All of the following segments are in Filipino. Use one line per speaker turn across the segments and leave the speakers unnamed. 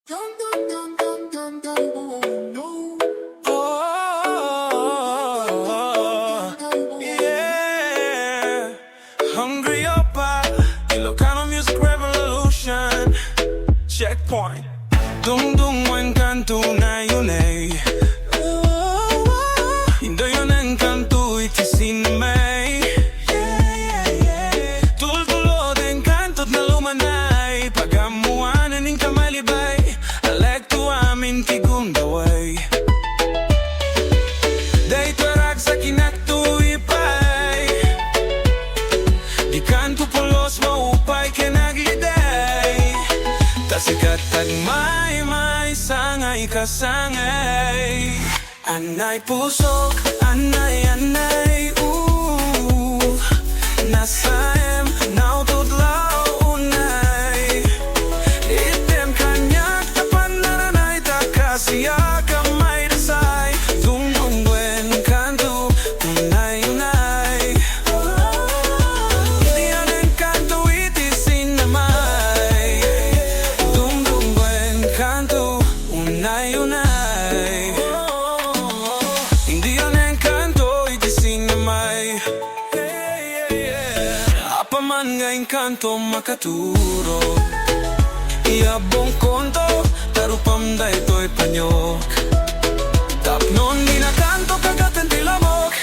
Dum dum dum dum dum dum oh no.
Oh, yeah. Hungry Oppa, Ilocano Music Revolution. Checkpoint. Dung dung buen canto na yun eh. Hindi yun ang kanto itisin na may. Tultulo din kanto't na lumanay. Pagamuanan ng kamalibay. Alekto amin tigong daway. Day tuarag sa kinakto ipay. Di kanto pulos maupay kinagliday. Tasikat tagmay may sangay kasangay. Anay pusok, anay anay nasayem, nautudlaw unay. Item kanyak tapan naranay takasiya kamay dasay. Dungdungwen kanto unay unay. Diyan ang kanto itisin namay. Dungdungwen kanto unay unay. Hindi yan ang kanto itisin namay. Apaman ngayong kanto makaturo. Iabong konto, tarupam da ito'y panyok. Tapnon ginakanto kagatan tilamok.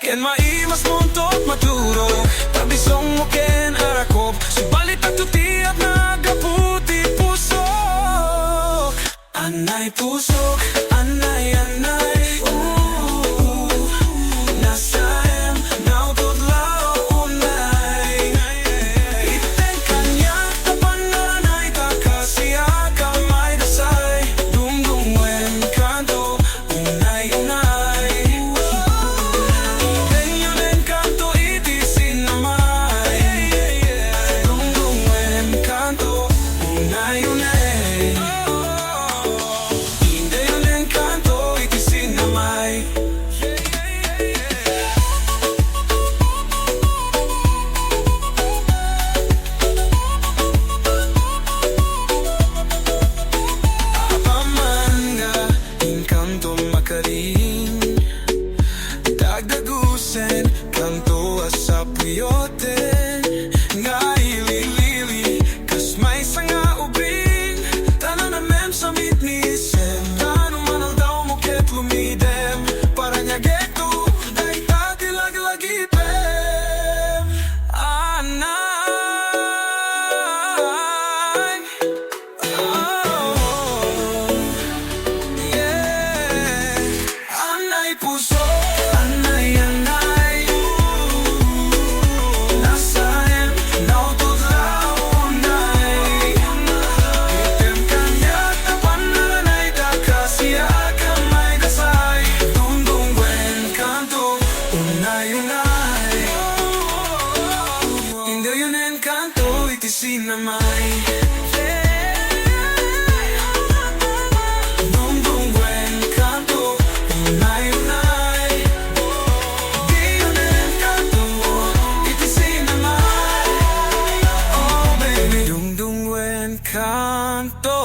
Ken maimas montot maturo. Tabisong mo ken arakop. Subalit at tutiyat na gaputi pusok. Anay pusok, anay anay. Nasayem, nautudlaw unay. Iten kanyak tapan naranay takasiya kamay dasay. Dungdungwen kanto unay unay. Iten yun ang kanto itisin namay. Dungdungwen kanto unay unay. Iten yun ang kanto itisin namay. Apamanga, inkanto makarin. Dagdagusen, kanto asapuyoten. Nga ililili, kas may sanga ubing. Tanan namen sa mitnisem. Tano manal daw mo ket lumidem. Para niya geto, day tagilag-lagipem. Anay. Anay puso, anay anay. Nasayem, nautudlaw unay. Item kanyak tapan naranay takasiya kamay dasay. Dungdungwen kanto unay unay. Hindi yun ang kanto itisin namay. Dungdungwen kanto unay unay. Di yun ang kanto itisin namay. Oh baby, dungdungwen kanto